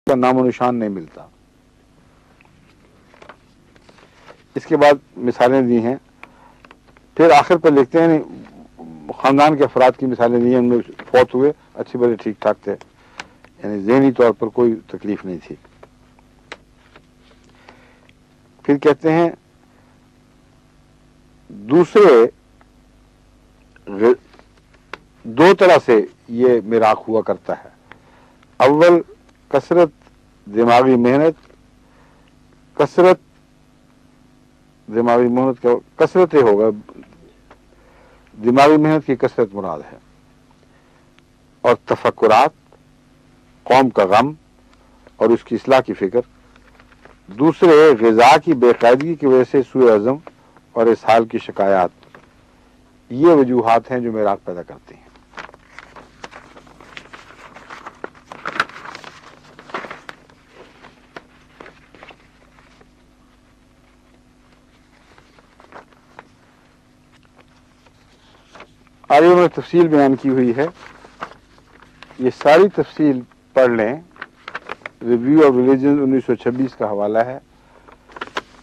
کا नामो निशान नहीं मिलता। इसके बाद मिसालें दी हैं, फिर आखिर पर लिखते हैं खानदान के अफराद की मिसालें दी हैं, उनमें फौत हुए, अच्छे बड़े ठीक ठाक थे, यानी ज़हनी तौर पर कोई तकलीफ नहीं थी। फिर कहते हैं दूसरे दो तरह से ये मिराक हुआ करता है। अव्वल कसरत दिमागी मेहनत, कसरत दिमागी मेहनत का कसरत ही होगा, दिमागी मेहनत की कसरत मुराद है, और तफक्कुरात, कौम का गम और उसकी इस्लाह की फिक्र। दूसरे ग़िज़ा की बेकायदगी की वजह से सूए अज़म और इस हाल की शिकायत, ये वजूहात हैं जो मिराक पैदा करती हैं। आगे उन्होंने तफसील बयान की हुई है, ये सारी तफसील पढ़ लें। रिव्यू ऑफ रिलीजन 1926 का हवाला है।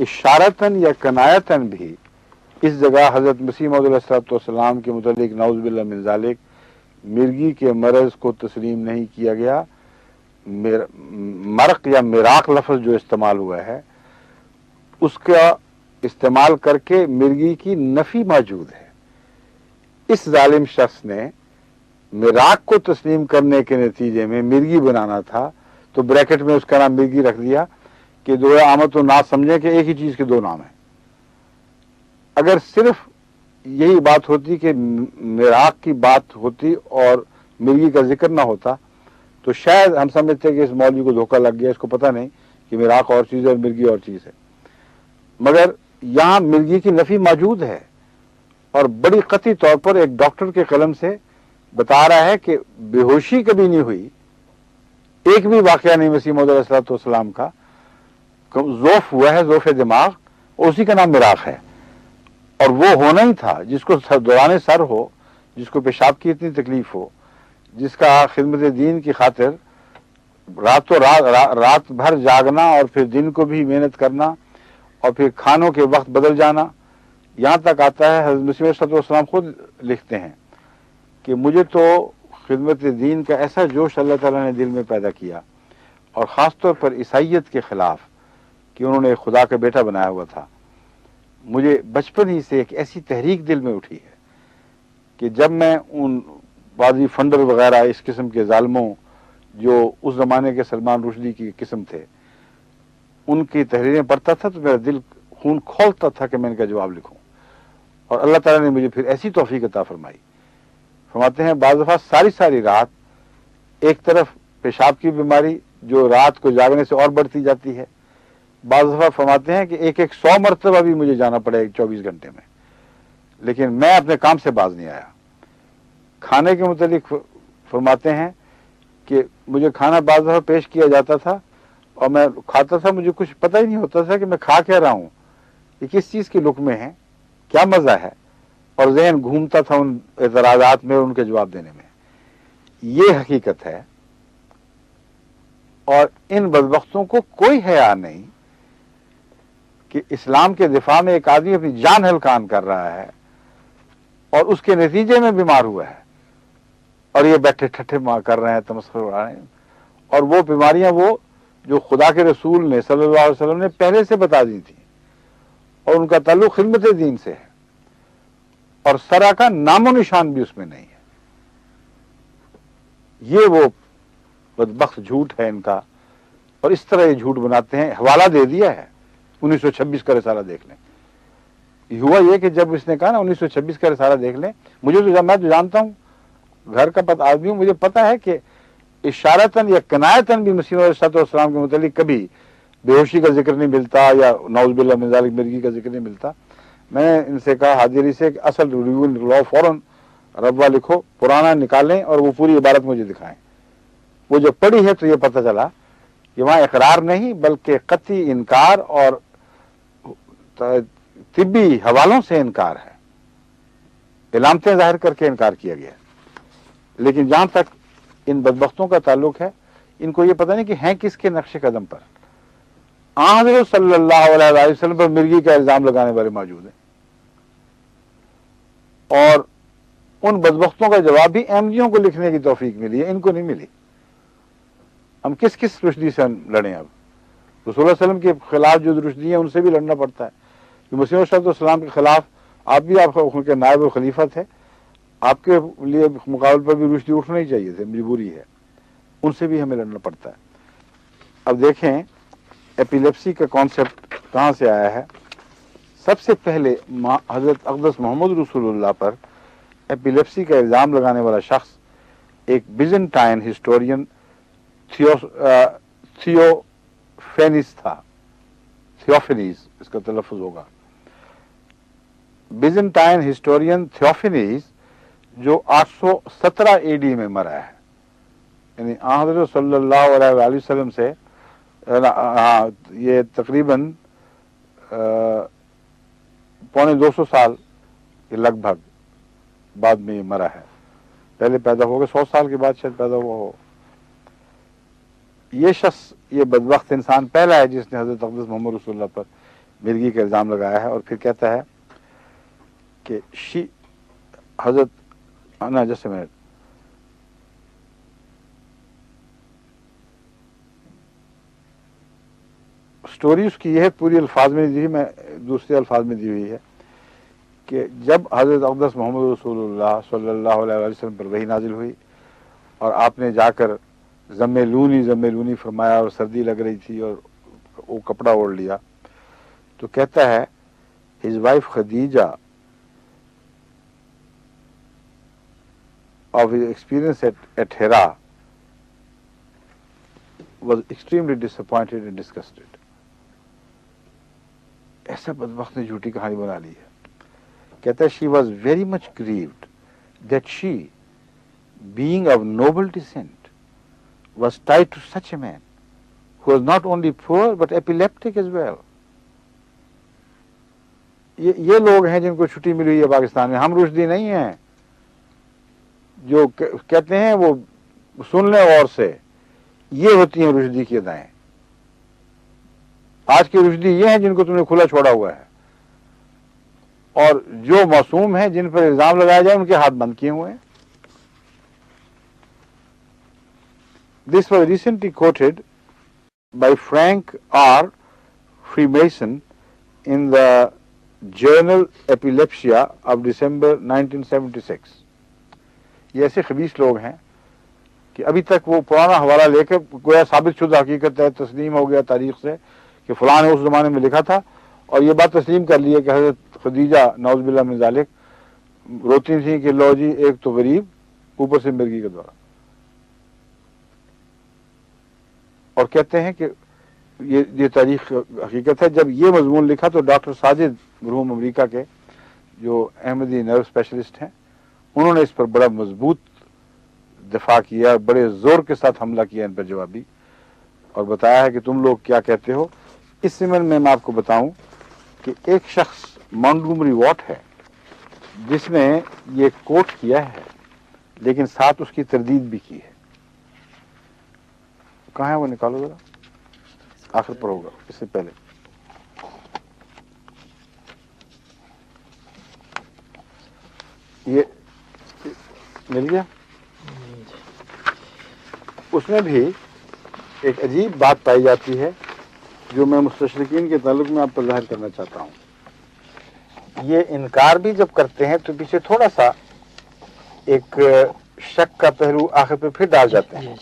इशारतन या कनायतन भी इस जगह हज़रत मसीह मौऊद अलैहिस्सलाम के मुतल्लिक नाउज़ बिल्लाह मिन ज़ालिक मिर्गी के मरज़ को तस्लीम नहीं किया गया। मरक या मिराक लफ्ज़ जो इस्तेमाल हुआ है उसका इस्तेमाल करके मिर्गी की नफ़ी मौजूद है। इस जालिम शख्स ने मिराक को तस्लीम करने के नतीजे में मिर्गी बनाना था, तो ब्रैकेट में उसका नाम मिर्गी रख दिया कि दो आमद तो ना समझे कि एक ही चीज के दो नाम हैं। अगर सिर्फ यही बात होती कि मिराक की बात होती और मिर्गी का जिक्र ना होता तो शायद हम समझते कि इस मौलवी को धोखा लग गया, इसको पता नहीं कि मिराक और चीज है और मिर्गी और चीज है। मगर यहां मिर्गी की नफी मौजूद है और बड़ी कतई तौर पर एक डॉक्टर के कलम से बता रहा है कि बेहोशी कभी नहीं हुई, एक भी वाकया नहीं मसीह मौऊद अलैहिस्सलाम का, ज़ौफ हुआ है, ज़ौफ दिमाग, उसी का नाम मिराक है। और वो होना ही था जिसको दौरान सर हो, जिसको पेशाब की इतनी तकलीफ हो, जिसका खिदमत दीन की खातिर रात भर जागना और फिर दिन को भी मेहनत करना और फिर खानों के वक्त बदल जाना। यहाँ तक आता है हज़रत मसीह अलैहिस्सलाम खुद लिखते हैं कि मुझे तो खिदमत दीन का ऐसा जोश अल्लाह ताला ने दिल में पैदा किया, और ख़ास तौर पर ईसाइयत के ख़िलाफ़ कि उन्होंने खुदा का बेटा बनाया हुआ था। मुझे बचपन ही से एक ऐसी तहरीक दिल में उठी है कि जब मैं उन बाजी फंडर वगैरह इस किस्म के ज़ालिमों जो उस ज़माने के सलमान रुश्दी की किस्म थे उनकी तहरीरें पढ़ता था तो मेरा दिल खून खोलता था कि मैं इनका जवाब लिखूं। और अल्लाह ताला ने मुझे फिर ऐसी तौफीक अता फरमाई। फरमाते हैं बाज़ दफ़ा सारी सारी रात, एक तरफ पेशाब की बीमारी जो रात को जागने से और बढ़ती जाती है, बाज़ दफ़ा फरमाते हैं कि एक 100 मरतबा भी मुझे जाना पड़े 24 घंटे में, लेकिन मैं अपने काम से बाज नहीं आया। खाने के मुतालिक फरमाते हैं कि मुझे खाना बाज़ दफ़ा पेश किया जाता था और मैं खाता था, मुझे कुछ पता ही नहीं होता था कि मैं खा क्या रहा हूँ, ये किस चीज़ के लुक़मे हैं, क्या मज़ा है, और ज़हन घूमता था उन एतराज़ात में और उनके जवाब देने में। ये हकीकत है। और इन बदबख्तों को कोई हया नहीं कि इस्लाम के दिफा में एक आदमी अपनी जान हल्कान कर रहा है और उसके नतीजे में बीमार हुआ है और ये बैठे ठट्ठे कर रहे हैं, तमस्खुर उड़ा रहे हैं। और वो बीमारियां वो जो खुदा के रसूल ने सल्लल्लाहु अलैहि वसल्लम ने पहले से बता दी थी और उनका ताल्लुक खिदमत दीन से है और सरा का नामो निशान भी उसमें नहीं है। ये वो बदबख्त झूठ है इनका, और इस तरह ये झूठ बनाते हैं। हवाला दे दिया है 1926 का रिसाला देख लें। हुआ ये कि जब इसने कहा ना 1926 का रिसाला देख लें, मुझे तो मैं तो जानता हूं, घर का पता आदमी हूं, मुझे पता है कि इशारतन या कनायतन भी मसीह अलैहिस्सलाम के मुतालिक कभी बेहोशी का जिक्र नहीं मिलता या नाउज़ बिल्लाह मिन ज़ालिक मिर्गी का जिक्र नहीं मिलता। मैंने इनसे कहा हाजिरी से कि असल रिव्यू निकलवाओ, फौरन रब्वा लिखो, पुराना निकालें और वो पूरी इबारत मुझे दिखाएं। वो जब पढ़ी है तो ये पता चला कि वहां इकरार नहीं बल्कि कतई इनकार और तिब्बी हवालों से इनकार है, इलामतें जाहिर करके इनकार किया गया। लेकिन जहां तक इन बदबख्तों का ताल्लुक है, ان کو یہ پتہ نہیں کہ ہیں کس کے نقش قدم پر. حضرت صلی اللہ علیہ وسلم پر مرگی کا الزام لگانے والے موجود ہیں، اور ان بدبختوں کا جواب بھی احمدیوں کو لکھنے کی توفیق ملی ہے، ان کو نہیں ملی. ہم کس رشدی سے لڑیں؟ اب رسول اللہ علیہ وسلم کے خلاف جو رشدی ہیں ان سے بھی لڑنا پڑتا ہے. کہ مسیح علیہ السلام کے خلاف آپ بھی آپ کے نائب و خلیفہ تھے، آپ کے لیے مقابل پر بھی رشدی اٹھنا ہی چاہیے تھے، مجبوری ہے، ان سے بھی ہمیں لڑنا پڑتا ہے. اب دیکھیں ایپیلیپسی کا کانسیپٹ کہاں سے آیا ہے. سب سے پہلے حضرت اقدس محمد رسول اللہ پر ایپیلیپسی کا الزام لگانے والا شخص ایک بیزنٹائن ہسٹورین تھیوفینس تھا. تھیوفینیز اس کا تلفظ ہوگا. بیزنٹائن ہسٹورین تھیوفینیز جو 817 اے ڈی میں مرا ہے، یعنی حضرت صلی اللہ علیہ وسلم سے یہ تقریباً 250 سال کے لگ بھگ بعد میں یہ مرا ہے. پہلے پیدا ہو گیا 100 سال کے بعد شاید پیدا ہوا ہو. یہ شخص، یہ بدبخت انسان پہلا ہے جس نے حضرت اقدس محمد رسول اللہ پر مرگی کا الزام لگایا ہے. اور پھر کہتا ہے کہ حضرت جیسے میں سٹوری اس کی یہ ہے، پوری الفاظ میں دی، میں دوسرے الفاظ میں دی ہوئی ہے کہ جب حضرت اقدس محمد رسول اللہ صلی اللہ علیہ وسلم پر وحی نازل ہوئی اور آپ نے جا کر ضم لونی فرمایا اور سردی لگ رہی تھی اور وہ کپڑا اوڑھ لیا، تو کہتا ہے his wife Khadija of his experience at Hira was extremely disappointed and disgusted. ایسا بدبخت نے جھوٹی کہانی بنا لی ہے. کہتا ہے she was very much grieved that she, being of noble descent, was tied to such a man who was not only poor but epileptic as well. یہ لوگ ہیں جن کو چھٹی ملی ہوئی ہے پاکستان میں. ہم رشدی نہیں ہیں جو کہتے ہیں وہ سن لیں غور سے. یہ ہوتی ہیں رشدی کی ادائیں. آج کے رشدی یہ ہیں جن کو تم نے کھلا چھوڑا ہوا ہے، اور جو معصوم ہیں جن پر الزام لگایا جائے ان کے ہاتھ بند کیے ہوئے ہیں. This was recently quoted by Frank R. Freemason in the Journal Epilepsia of December 1976. یہ ایسے خبیث لوگ ہیں کہ ابھی تک وہ پرانا حوالہ لے کر گویا ثابت شدہ حقیقت ہے، تسلیم ہو گیا تاریخ سے کہ فلاں نے اس زمانے میں لکھا تھا، اور یہ بات تسلیم کر لی ہے کہ حضرت خدیجہ نعوذ باللہ من ذالک روتی تھیں کہ لو جی ایک تو غریب اوپر سے مرگی کا دورہ. اور کہتے ہیں کہ یہ تاریخ حقیقت ہے. جب یہ مضمون لکھا تو ڈاکٹر ساجد مرحوم امریکہ کے جو احمدی نرو اسپیشلسٹ ہیں، انہوں نے اس پر بڑا مضبوط دفاع کیا، بڑے زور کے ساتھ حملہ کیا ان پر جوابی، اور بتایا ہے کہ تم لوگ کیا کہتے ہو. اس سمن میں آپ کو بتاؤں کہ ایک شخص مونٹگومری واٹ ہے جس نے یہ کوٹ کیا ہے لیکن ساتھ اس کی تردید بھی کی ہے. کہاں ہے وہ؟ نکالو ذرا، آخر پر ہوگا اس سے پہلے. یہ مل گیا. اس میں بھی ایک عجیب بات پائی جاتی ہے جو میں مستشرقین کے تعلق میں آپ پر ظاہر کرنا چاہتا ہوں. یہ انکار بھی جب کرتے ہیں تو پیچھے تھوڑا سا ایک شک کا پہلو آخر پہ پھر ڈال جاتے ہیں.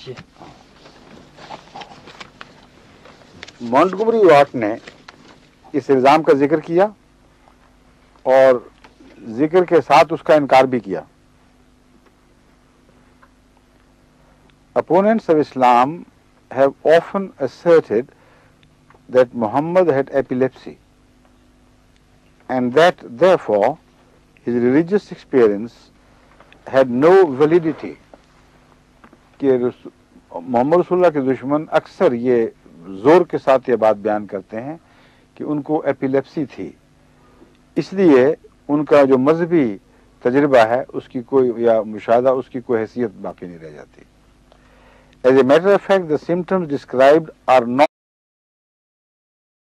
مونٹگومری واٹ نے اس الزام کا ذکر کیا اور ذکر کے ساتھ اس کا انکار بھی کیا. Opponents of Islam have often asserted that Muhammad had epilepsy and that therefore his religious experience had no validity. کہ محمد رسول اللہ کے دشمن اکثر یہ زور کے ساتھ یہ بات بیان کرتے ہیں کہ ان کو ایپیلیپسی تھی، اس لیے ان کا جو مذہبی تجربہ ہے اس کی کوئی یا مشاہدہ اس کی کوئی حیثیت باقی نہیں رہ جاتی. As a matter of fact, the symptoms described are not